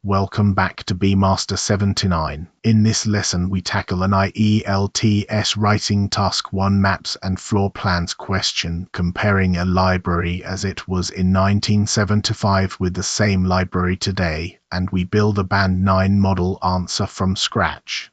Welcome back to Master 79. In this lesson we tackle an ielts writing task 1 maps and floor plans question comparing a library as it was in 1975 with the same library today, and we build a band 9 model answer from scratch.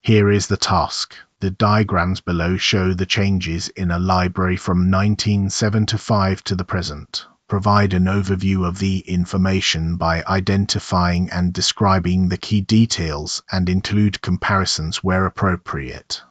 Here is the task. The diagrams below show the changes in a library from 1975 to the present. Provide an overview of the information by identifying and describing the key details and include comparisons where appropriate.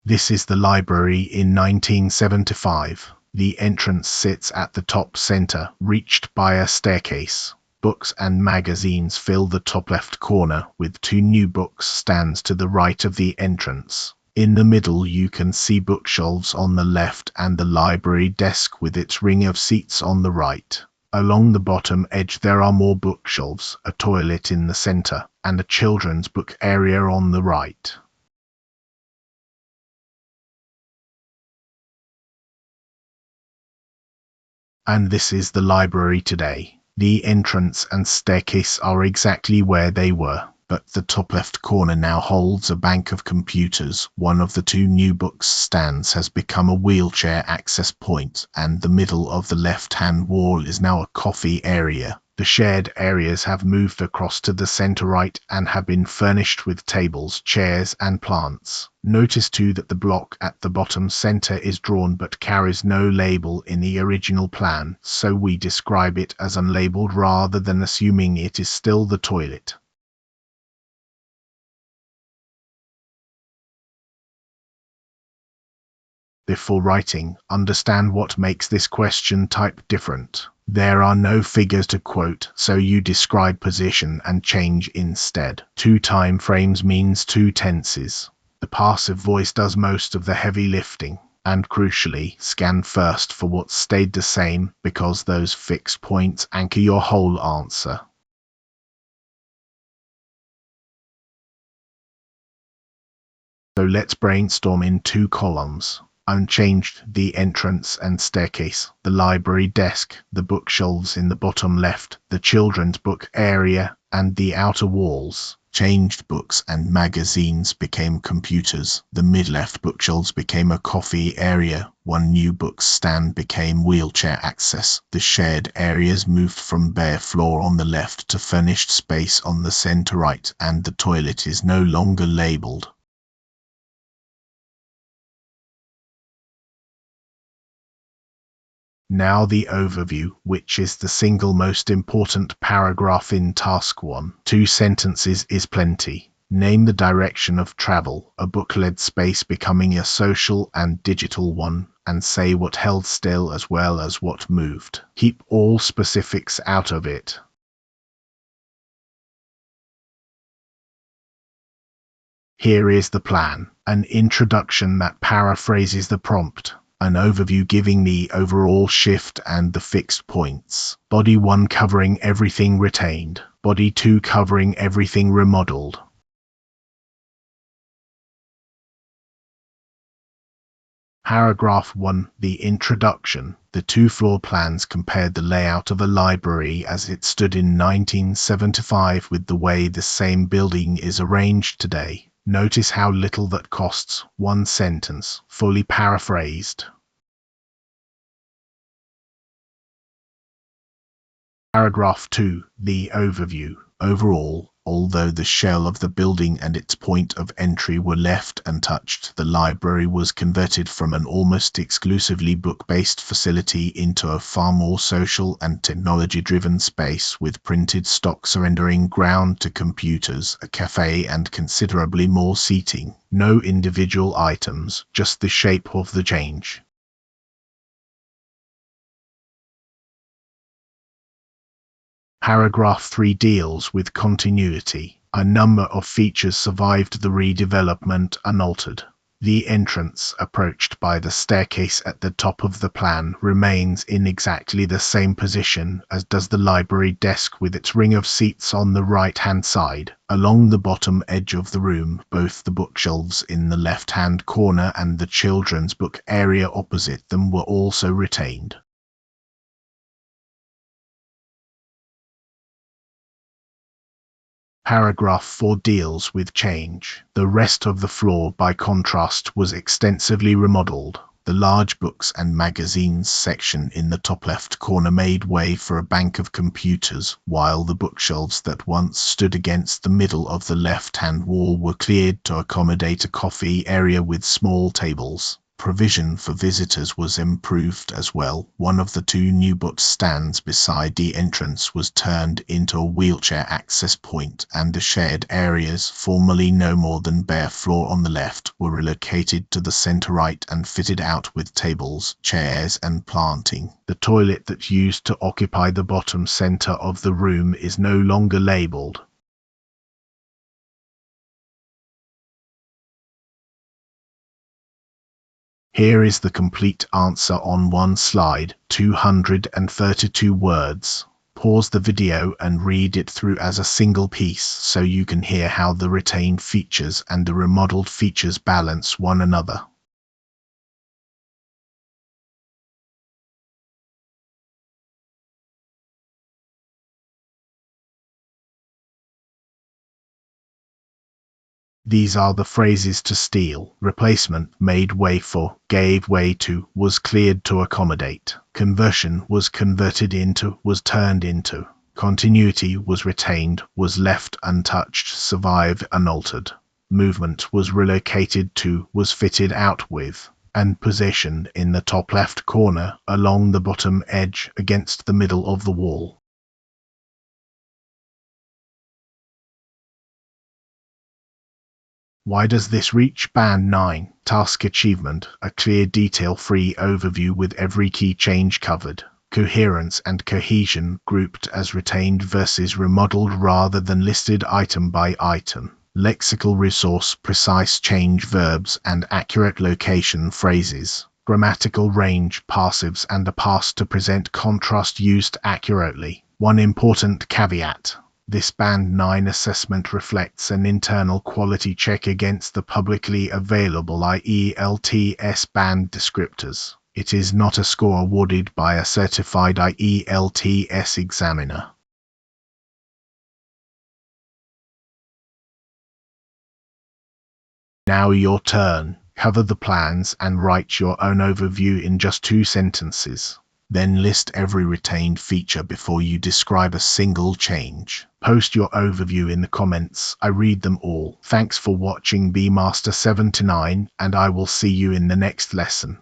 This is the library in 1975. The entrance sits at the top center, reached by a staircase. Books and magazines fill the top left corner, with 2 new books stands to the right of the entrance. In the middle you can see bookshelves on the left and the library desk with its ring of seats on the right. Along the bottom edge there are more bookshelves, a toilet in the center, and a children's book area on the right. And this is the library today. The entrance and staircase are exactly where they were, but the top left corner now holds a bank of computers. One of the 2 new books stands has become a wheelchair access point, and the middle of the left-hand wall is now a coffee area. The shared areas have moved across to the center right and have been furnished with tables, chairs, and plants. Notice too that the block at the bottom center is drawn but carries no label in the original plan, so we describe it as unlabeled rather than assuming it is still the toilet. Before writing, understand what makes this question type different. There are no figures to quote, so you describe position and change instead. 2 time frames means 2 tenses. The passive voice does most of the heavy lifting. And crucially, scan first for what stayed the same, because those fixed points anchor your whole answer. So let's brainstorm in 2 columns. Unchanged: the entrance and staircase, the library desk, the bookshelves in the bottom left, the children's book area, and the outer walls. Changed: books and magazines became computers. The mid-left bookshelves became a coffee area. 1 new book stand became wheelchair access. The shared areas moved from bare floor on the left to furnished space on the center right, and the toilet is no longer labeled. Now the overview, which is the single most important paragraph in task 1. 2 sentences is plenty. Name the direction of travel, a book-led space becoming a social and digital one, and say what held still as well as what moved. Keep all specifics out of it. Here is the plan. An introduction that paraphrases the prompt. An overview giving the overall shift and the fixed points. Body 1 covering everything retained. Body 2 covering everything remodeled. Paragraph 1. The introduction. The 2 floor plans compared the layout of a library as it stood in 1975 with the way the same building is arranged today. Notice how little that costs. 1 sentence, fully paraphrased. Paragraph 2. The overview. Overall, although the shell of the building and its point of entry were left untouched, the library was converted from an almost exclusively book-based facility into a far more social and technology-driven space, with printed stock surrendering ground to computers, a cafe, and considerably more seating. No individual items, just the shape of the change. Paragraph 3 deals with continuity. A number of features survived the redevelopment unaltered. The entrance, approached by the staircase at the top of the plan, remains in exactly the same position as does the library desk with its ring of seats on the right-hand side. Along the bottom edge of the room, both the bookshelves in the left-hand corner and the children's book area opposite them were also retained. Paragraph 4 deals with change. The rest of the floor, by contrast, was extensively remodeled. The large books and magazines section in the top left corner made way for a bank of computers, while the bookshelves that once stood against the middle of the left-hand wall were cleared to accommodate a coffee area with small tables. Provision for visitors was improved as well. One of the two new book stands beside the entrance was turned into a wheelchair access point, and the shared areas, formerly no more than bare floor on the left, were relocated to the center right and fitted out with tables, chairs, and planting. The toilet that used to occupy the bottom center of the room is no longer labeled. Here is the complete answer on one slide, 232 words. Pause the video and read it through as a single piece so you can hear how the retained features and the remodeled features balance one another. These are the phrases to steal. Replacement, made way for, gave way to, was cleared to accommodate. Conversion, was converted into, was turned into. Continuity, was retained, was left untouched, survived unaltered. Movement, was relocated to, was fitted out with. And positioned in the top left corner, along the bottom edge, against the middle of the wall. Why does this reach Band 9? Task achievement, a clear detail-free overview with every key change covered. Coherence and cohesion, grouped as retained versus remodeled rather than listed item by item. Lexical resource, precise change verbs and accurate location phrases. Grammatical range, passives and a past to present contrast used accurately. One important caveat. This Band 9 assessment reflects an internal quality check against the publicly available ielts band descriptors. It is not a score awarded by a certified ielts examiner. Now your turn. Cover the plans and write your own overview in just 2 sentences. Then list every retained feature before you describe a single change. Post your overview in the comments. I read them all. Thanks for watching Bmaster 7 to 9, and I will see you in the next lesson.